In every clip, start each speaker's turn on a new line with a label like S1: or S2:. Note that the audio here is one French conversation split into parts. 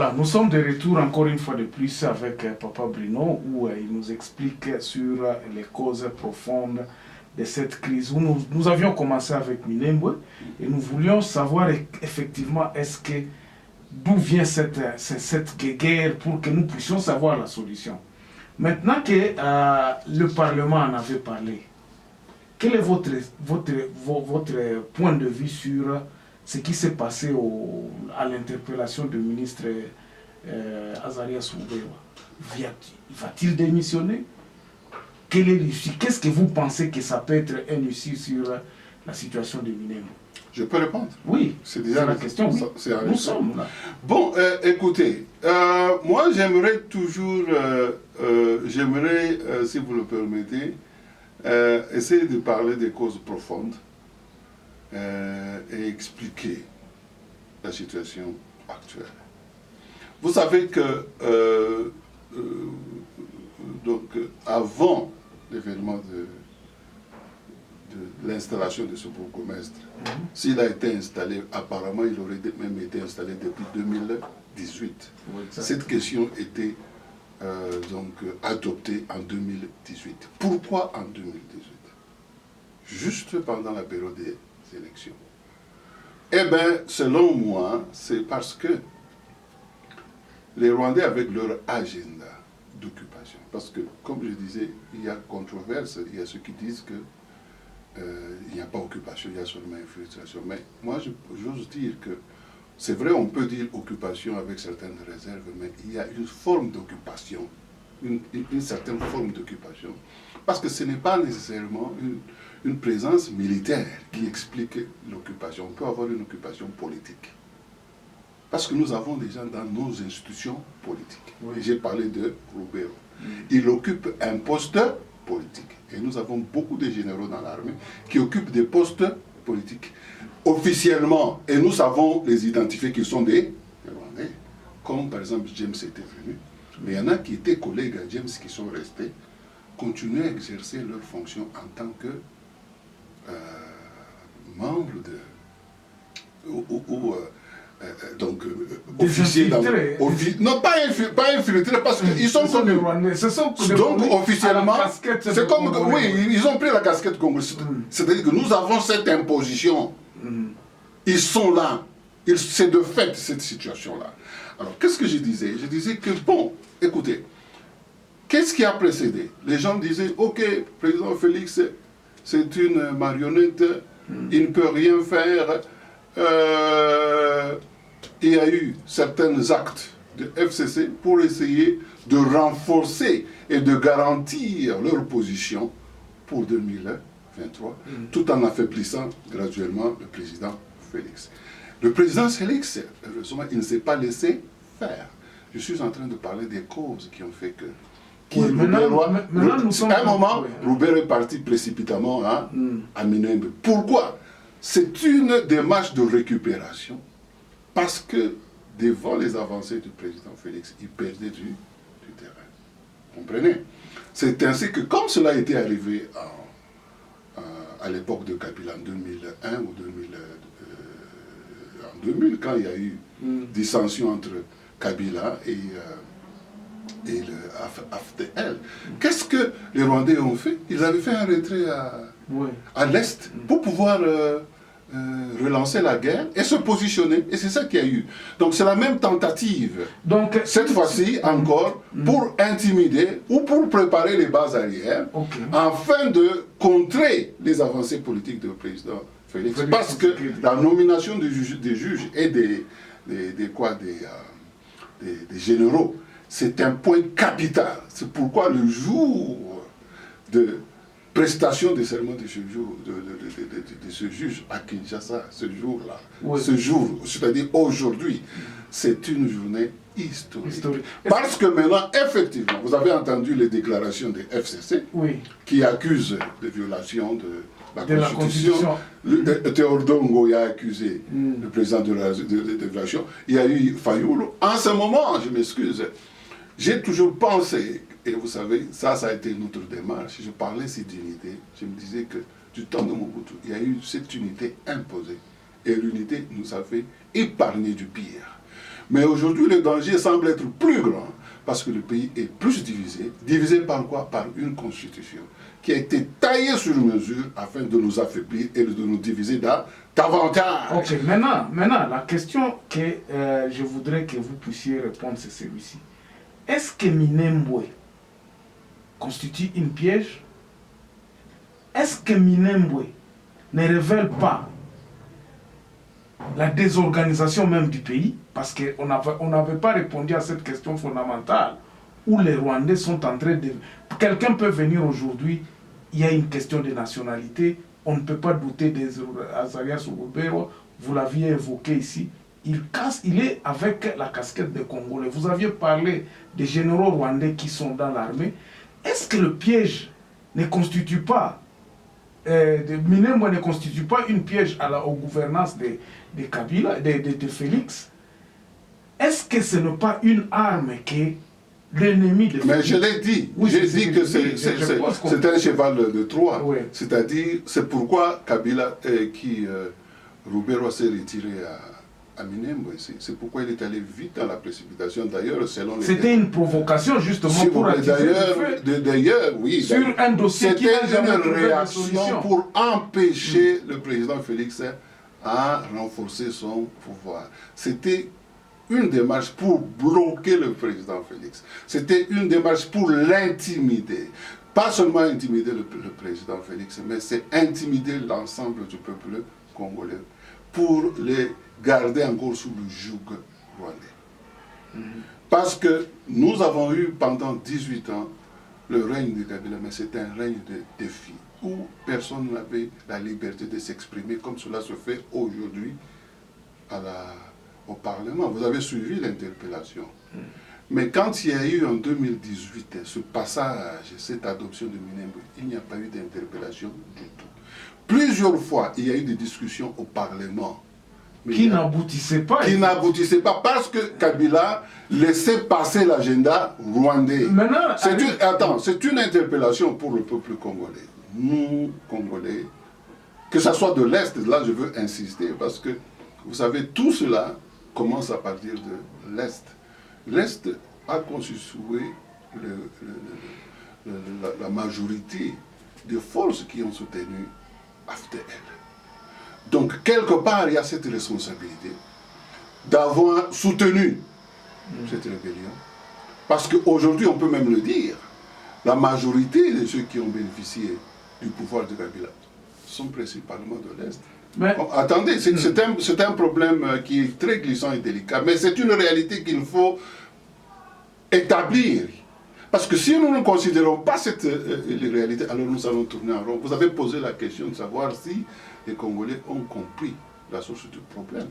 S1: Voilà, nous sommes de retour encore une fois de plus avec Papa Bruno, où il nous explique sur les causes profondes de cette crise. Où nous avions commencé avec Minembwe et nous voulions savoir effectivement d'où vient cette guerre pour que nous puissions savoir la solution. Maintenant que le Parlement en avait parlé, quel est votre point de vue sur ce qui s'est passé à l'interpellation du ministre Azarias Oubewa? Va-t-il démissionner? Quel est l'issue? Qu'est-ce que vous pensez que ça peut être un issue sur la situation de Minembwe?
S2: Je peux répondre?
S1: Oui,
S2: c'est déjà
S1: la question. Oui. Nous sommes là.
S2: Bon, écoutez, moi j'aimerais toujours, si vous le permettez, essayer de parler des causes profondes et expliquer la situation actuelle. Vous savez que donc, avant l'événement de l'installation de ce bourgmestre, s'il a été installé, apparemment il aurait même été installé depuis 2018. Oui, cette question était donc adoptée en 2018. Pourquoi en 2018? Juste pendant la période des élections. Eh bien, selon moi, c'est parce que les Rwandais, avec leur agenda d'occupation, parce que, comme je disais, il y a controverse, il y a ceux qui disent que il n'y a pas occupation, il y a seulement infiltration. Mais moi, j'ose dire que, c'est vrai, on peut dire occupation avec certaines réserves, mais il y a une forme d'occupation, une certaine forme d'occupation, parce que ce n'est pas nécessairement une présence militaire qui explique l'occupation. On peut avoir une occupation politique. Parce que nous avons des gens dans nos institutions politiques. Oui. J'ai parlé de Roubero. Il occupe un poste politique. Et nous avons beaucoup de généraux dans l'armée qui occupent des postes politiques. Officiellement, et nous savons les identifier qu'ils sont des Rwandais, comme par exemple James était venu, mais il y en a qui étaient collègues à James qui sont restés, continuent à exercer leurs fonctions en tant que membres donc officiers non pas infiltrés parce qu'ils sont connus. Donc officiellement, c'est comme oui, ils ont pris la casquette congolaise. C'est-à-dire que nous avons cette imposition. Ils sont là. C'est de fait cette situation-là. Alors qu'est-ce que je disais? Je disais que bon, écoutez, qu'est-ce qui a précédé? Les gens disaient, ok, président Félix, c'est une marionnette, il ne peut rien faire. Il y a eu certains actes de FCC pour essayer de renforcer et de garantir leur position pour 2023, tout en affaiblissant graduellement le président Félix. Le président Félix, heureusement, il ne s'est pas laissé faire. Je suis en train de parler des causes qui ont fait que... À un moment, Roubero est parti précipitamment à Minembwe. Pourquoi? C'est une démarche de récupération parce que devant les avancées du président Félix, il perdait du terrain. Comprenez? C'est ainsi que, comme cela était arrivé à l'époque de Kabila en 2001 ou en 2000, quand il y a eu dissension entre Kabila et le AFDL. Qu'est-ce que les Rwandais ont fait? Ils avaient fait un retrait à l'Est pour pouvoir relancer la guerre et se positionner. Et c'est ça qu'il y a eu. Donc c'est la même tentative. Donc, cette fois-ci encore, pour intimider ou pour préparer les bases arrières, afin de contrer les avancées politiques du président Félix. Parce que la nomination des juges et des généraux, c'est un point capital. C'est pourquoi le jour de prestation de serment de ce juge à Kinshasa, ce jour-là, c'est-à-dire aujourd'hui, c'est une journée historique. Parce que maintenant, effectivement, vous avez entendu les déclarations des FCC qui accusent de violation de la Constitution. Théodore Ngoy a accusé le président de violation. Il y a eu Fayoulou. En ce moment, je m'excuse, j'ai toujours pensé, et vous savez, ça a été notre démarche, je parlais cette unité, je me disais que du temps de Mobutu, il y a eu cette unité imposée. Et l'unité nous a fait épargner du pire. Mais aujourd'hui, le danger semble être plus grand parce que le pays est plus divisé. Divisé par quoi? Par une constitution qui a été taillée sur mesure afin de nous affaiblir et de nous diviser davantage.
S1: Ok, maintenant, la question que je voudrais que vous puissiez répondre, c'est celui-ci. Est-ce que Minembwe constitue une piège? Est-ce que Minembwe ne révèle pas la désorganisation même du pays? Parce qu'on n'avait pas répondu à cette question fondamentale où les Rwandais sont en train de... Quelqu'un peut venir aujourd'hui, il y a une question de nationalité, on ne peut pas douter des Azarias Urubero, vous l'aviez évoqué ici, il est avec la casquette des Congolais. Vous aviez parlé des généraux rwandais qui sont dans l'armée. Est-ce que le piège ne constitue pas, Minembwe ne constitue pas une piège aux gouvernances de Kabila, de Félix? Est-ce que ce n'est pas une arme que l'ennemi de Félix...
S2: Mais je l'ai dit,
S1: oui,
S2: j'ai dit que c'est un cheval de Troie.
S1: Oui.
S2: C'est-à-dire, c'est pourquoi Kabila, Rubero s'est retiré à Minembwe. C'est pourquoi il est allé vite dans la précipitation. D'ailleurs, selon les...
S1: C'était une provocation justement pour attiser le feu.
S2: D'ailleurs, oui.
S1: Sur un dossier qui n'a jamais trouvé de
S2: réaction
S1: solution.
S2: pour empêcher le président Félix à renforcer son pouvoir. C'était une démarche pour bloquer le président Félix. C'était une démarche pour l'intimider. Pas seulement intimider le président Félix, mais c'est intimider l'ensemble du peuple congolais pour les garder encore sous le joug rwandais. Parce que nous avons eu pendant 18 ans le règne de Kabila, mais c'était un règne de défi, où personne n'avait la liberté de s'exprimer comme cela se fait aujourd'hui au Parlement. Vous avez suivi l'interpellation. Mais quand il y a eu en 2018 ce passage, cette adoption de Minembwe, il n'y a pas eu d'interpellation du tout. Plusieurs fois, il y a eu des discussions au Parlement.
S1: Qui n'aboutissaient pas.
S2: Qui n'aboutissaient pas parce que Kabila laissait passer l'agenda rwandais. C'est une interpellation pour le peuple congolais. Nous, Congolais, que ce soit de l'Est, là je veux insister, parce que vous savez, tout cela commence à partir de l'Est. L'Est a constitué la majorité des forces qui ont soutenu AFDL. Donc, quelque part, il y a cette responsabilité d'avoir soutenu cette rébellion. Parce qu'aujourd'hui, on peut même le dire, la majorité de ceux qui ont bénéficié du pouvoir de Kabila sont principalement de l'Est. Mais... Bon, attendez, c'est un problème qui est très glissant et délicat, mais c'est une réalité qu'il faut établir. Parce que si nous ne considérons pas cette réalité, alors nous allons tourner en rond. Vous avez posé la question de savoir si les Congolais ont compris la source du problème.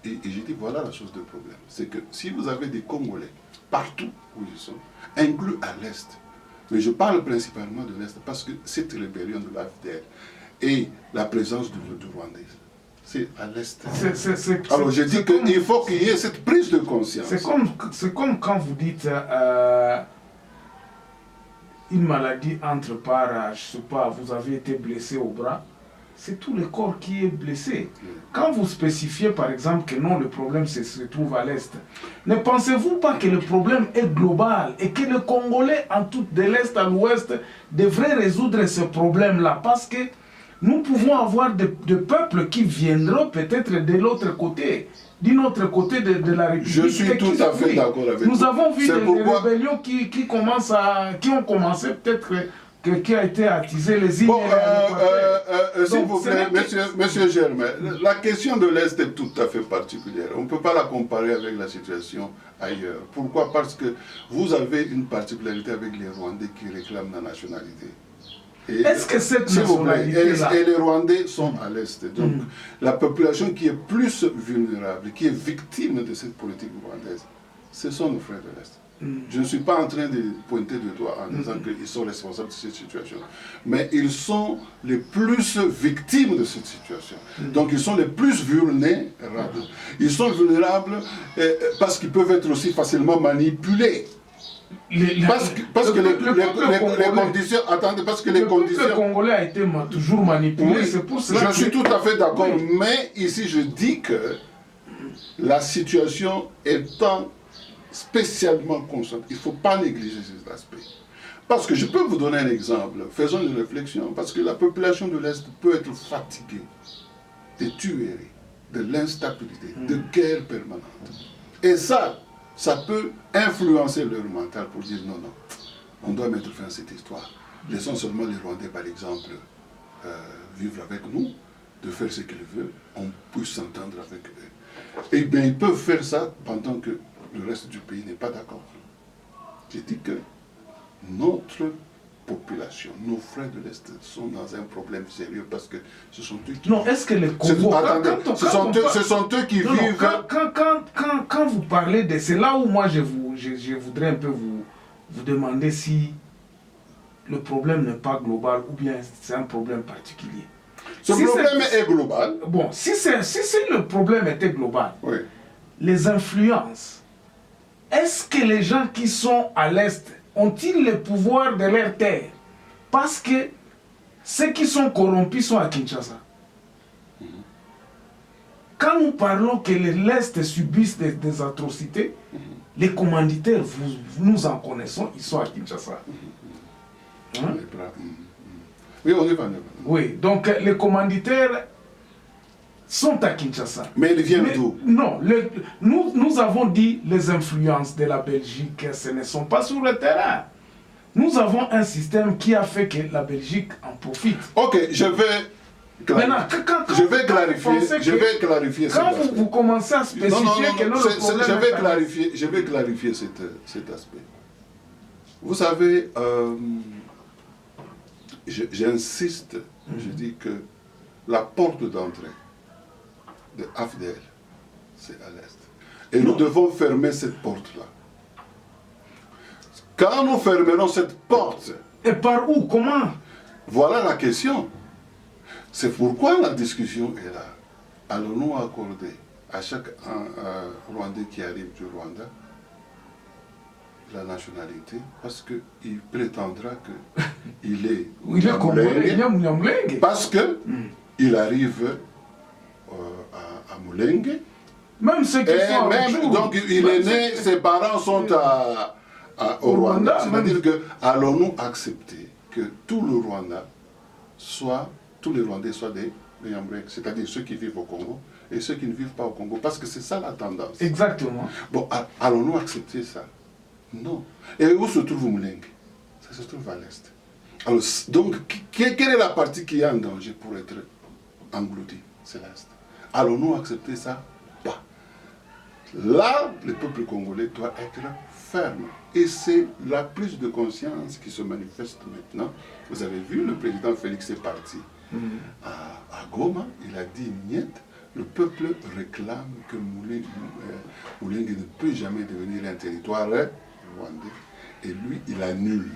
S2: Et j'ai dit, voilà la source du problème. C'est que si vous avez des Congolais partout où ils sont, inclus à l'Est, mais je parle principalement de l'Est parce que cette rébellion de l'AFDL et la présence du Rwandais, c'est à l'Est. Alors je dis qu'il faut qu'il y ait cette prise de conscience.
S1: C'est comme quand vous dites une maladie entre par, je sais pas, vous avez été blessé au bras, c'est tout le corps qui est blessé. Quand vous spécifiez par exemple que non, le problème se trouve à l'Est, ne pensez-vous pas que le problème est global et que le Congolais, en tout de l'Est à l'Ouest, devrait résoudre ce problème-là? Parce que nous pouvons avoir des peuples qui viendront peut-être de l'autre côté, d'un autre côté de la République.
S2: Je suis tout à fait d'accord avec vous.
S1: Nous avons vu des rébellions qui ont commencé peut-être, qui a été attisé les îles.
S2: Bon, s'il vous plaît, monsieur Germain, la question de l'Est est tout à fait particulière. On ne peut pas la comparer avec la situation ailleurs. Pourquoi? Parce que vous avez une particularité avec les Rwandais qui réclament la nationalité.
S1: Est-ce que cette nationalité-là...
S2: Et les Rwandais sont à l'Est. Donc, la population qui est plus vulnérable, qui est victime de cette politique rwandaise, ce sont nos frères de l'Est. Je ne suis pas en train de pointer du doigt en disant qu'ils sont responsables de cette situation. Mais ils sont les plus victimes de cette situation. Donc, ils sont les plus vulnérables. Ils sont vulnérables parce qu'ils peuvent être aussi facilement manipulés. Parce que les conditions... Attendez, parce que les conditions...
S1: Le Congolais a été toujours manipulé,
S2: oui,
S1: c'est pour cela
S2: je suis tout à fait d'accord, mais ici je dis que la situation étant spécialement constante, il ne faut pas négliger cet aspect. Parce que je peux vous donner un exemple, faisons une réflexion, parce que la population de l'Est peut être fatiguée des tueries, de l'instabilité, de guerres permanentes. Et ça peut influencer leur mental pour dire non, non, on doit mettre fin à cette histoire. Laissons seulement les Rwandais, par exemple, vivre avec nous, de faire ce qu'ils veulent, on puisse s'entendre avec eux. Eh bien, ils peuvent faire ça pendant que le reste du pays n'est pas d'accord. J'ai dit que notre population, nos frères de l'Est sont dans un problème sérieux parce que ce sont eux qui...
S1: Non, est-ce que les Congos...
S2: Ce sont eux qui vivent...
S1: Quand vous parlez de... C'est là où moi je voudrais un peu vous demander si le problème n'est pas global ou bien c'est un problème particulier.
S2: Ce problème est global.
S1: Bon, si le problème était global,
S2: oui.
S1: Les influences, est-ce que les gens qui sont à l'Est ont-ils le pouvoir de leur terre? Parce que ceux qui sont corrompus sont à Kinshasa. Quand nous parlons que l'Est subissent des atrocités, les commanditaires, nous en connaissons, ils sont à Kinshasa. Hein?
S2: Oui, on est pas.
S1: Oui, donc les commanditaires sont à Kinshasa.
S2: Mais ils viennent d'où?
S1: Non, nous avons dit les influences de la Belgique, ce ne sont pas sur le terrain. Nous avons un système qui a fait que la Belgique en profite.
S2: Ok, je vais clarifier.
S1: Quand vous commencez à spécifier que le problème
S2: je vais clarifier cet aspect. Vous savez, j'insiste, je dis que la porte d'entrée de AFDL, c'est à l'Est. Et nous devons fermer cette porte-là. Quand nous fermerons cette porte...
S1: Et par où? Comment?
S2: Voilà la question. C'est pourquoi la discussion est là. Allons-nous accorder à chaque Rwandais qui arrive du Rwanda la nationalité parce qu'il prétendra qu'il est Mulenge, parce qu'il arrive à Mulenge.
S1: Même ceux qui sont
S2: donc il est né, ses parents sont au Rwanda. C'est-à-dire que allons-nous accepter que tout le Rwanda tous les Rwandais soient des Nyamulenge, c'est-à-dire ceux qui vivent au Congo et ceux qui ne vivent pas au Congo, parce que c'est ça la tendance.
S1: Exactement.
S2: Bon, allons-nous accepter ça? Non. Et où se trouve Mulenge? Ça se trouve à l'Est. Alors, donc, quelle est la partie qui est en danger pour être engloutie? C'est l'Est. Allons-nous accepter ça? Pas. Là, le peuple congolais doit être ferme. Et c'est la prise de conscience qui se manifeste maintenant. Vous avez vu, le président Félix est parti à Goma. Il a dit niet. Le peuple réclame que Mulenge ne peut jamais devenir un territoire rwandais. Et lui, il annule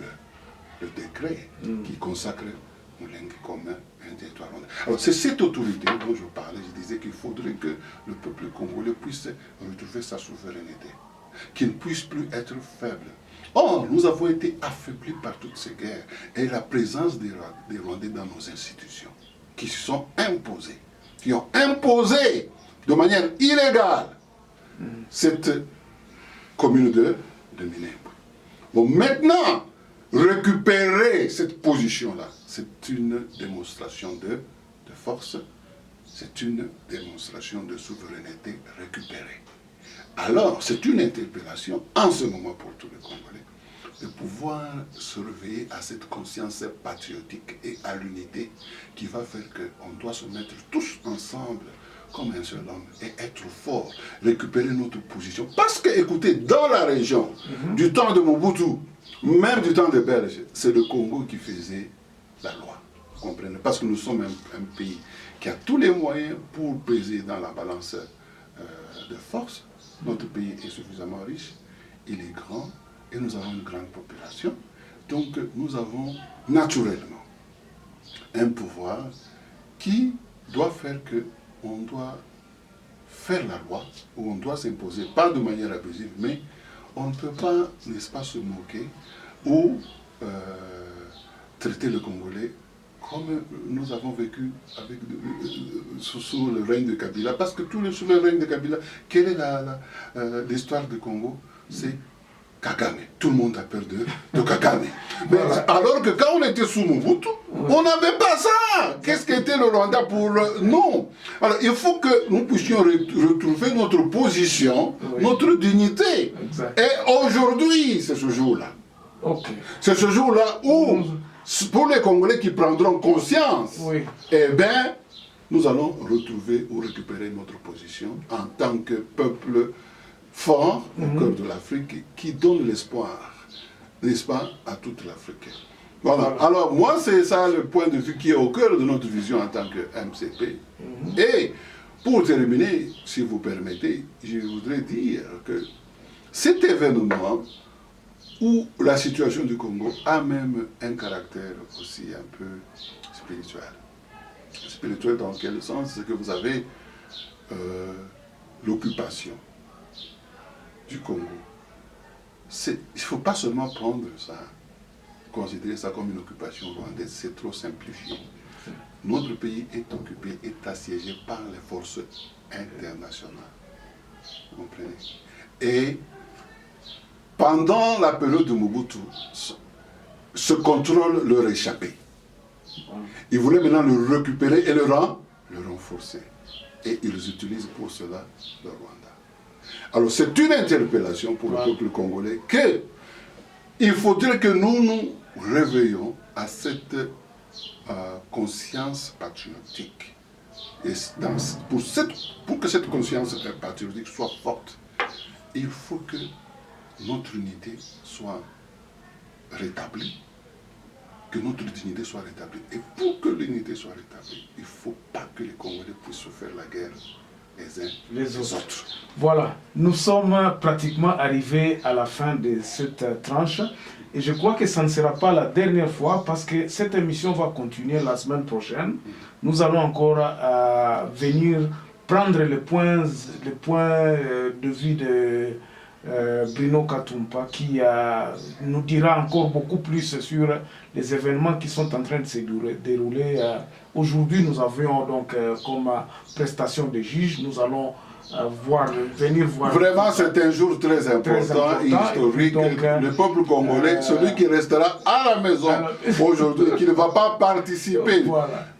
S2: le décret qui consacre Mulenge comme un territoire rwandais. Alors c'est cette autorité dont je parlais. Je disais qu'il faudrait que le peuple congolais puisse retrouver sa souveraineté, qu'il ne puisse plus être faible. Or, nous avons été affaiblis par toutes ces guerres et la présence des Rwandais dans nos institutions, qui se sont imposés, qui ont imposé de manière illégale cette commune de Minembwe. Bon, maintenant, récupérer cette position-là, c'est une démonstration de force, c'est une démonstration de souveraineté récupérée. Alors, c'est une interpellation en ce moment pour tous les Congolais de pouvoir se réveiller à cette conscience patriotique et à l'unité qui va faire qu'on doit se mettre tous ensemble comme un seul homme et être fort, récupérer notre position. Parce que, écoutez, dans la région, du temps de Mobutu, même du temps des Belges, c'est le Congo qui faisait la loi. Vous comprenez? Parce que nous sommes un pays qui a tous les moyens pour peser dans la balance de force. Notre pays est suffisamment riche, il est grand et nous avons une grande population. Donc nous avons naturellement un pouvoir qui doit faire qu'on doit faire la loi, ou on doit s'imposer, pas de manière abusive, mais on ne peut pas, n'est-ce pas, se moquer ou traiter le Congolais comme nous avons vécu avec, sous le règne de Kabila. Parce que sous le règne de Kabila, quelle est l'histoire du Congo? C'est Kagame. Tout le monde a peur de Kagame. Mais alors que quand on était sous Mobutu, on n'avait pas ça. Qu'est-ce qu'était le Rwanda pour... Non. Alors il faut que nous puissions retrouver notre position, notre dignité. Exact. Et aujourd'hui, c'est ce jour-là. Okay. C'est ce jour-là où, pour les Congolais qui prendront conscience, eh bien, nous allons retrouver ou récupérer notre position en tant que peuple fort au cœur de l'Afrique qui donne l'espoir, n'est-ce pas, à toute l'Afrique. Voilà. Alors moi, c'est ça le point de vue qui est au cœur de notre vision en tant que MCP. Et pour terminer, si vous permettez, je voudrais dire que cet événement où la situation du Congo a même un caractère aussi un peu spirituel. Spirituel dans quel sens? C'est que vous avez l'occupation du Congo. Il ne faut pas seulement prendre ça, considérer ça comme une occupation rwandaise, c'est trop simplifié. Notre pays est occupé, est assiégé par les forces internationales. Vous comprenez? Et pendant la période de Mobutu, ce contrôle leur échappait. Ils voulaient maintenant le récupérer et le renforcer. Et ils utilisent pour cela le Rwanda. Alors c'est une interpellation pour le peuple congolais que il faudrait que nous nous réveillons à cette conscience patriotique. Et pour que cette conscience patriotique soit forte, il faut que notre unité soit rétablie, que notre dignité soit rétablie. Et pour que l'unité soit rétablie, il ne faut pas que les Congolais puissent se faire la guerre les uns les autres.
S1: Voilà, nous sommes pratiquement arrivés à la fin de cette tranche et je crois que ça ne sera pas la dernière fois parce que cette émission va continuer la semaine prochaine. Nous allons encore venir prendre les points de vue de Bruno Katumpa qui nous dira encore beaucoup plus sur les événements qui sont en train de se dérouler. Aujourd'hui, nous avions donc comme prestation de juge, nous allons venir voir.
S2: Vraiment, c'est un jour très important et historique. Donc, le peuple congolais, celui qui restera à la maison aujourd'hui, qui ne va pas participer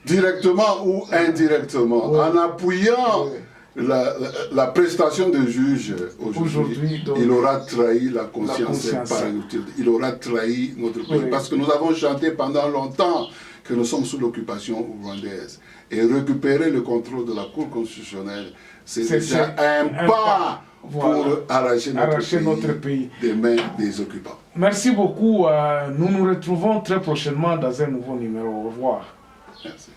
S2: directement ou indirectement, en appuyant la prestation de juge aujourd'hui, il aura trahi la conscience patriotique. Il aura trahi notre pays. Parce que nous avons chanté pendant longtemps que nous sommes sous l'occupation rwandaise. Et récupérer le contrôle de la Cour constitutionnelle, c'est déjà un pas pour arracher notre pays des mains des occupants.
S1: Merci beaucoup. Nous nous retrouvons très prochainement dans un nouveau numéro. Au revoir.
S2: Merci.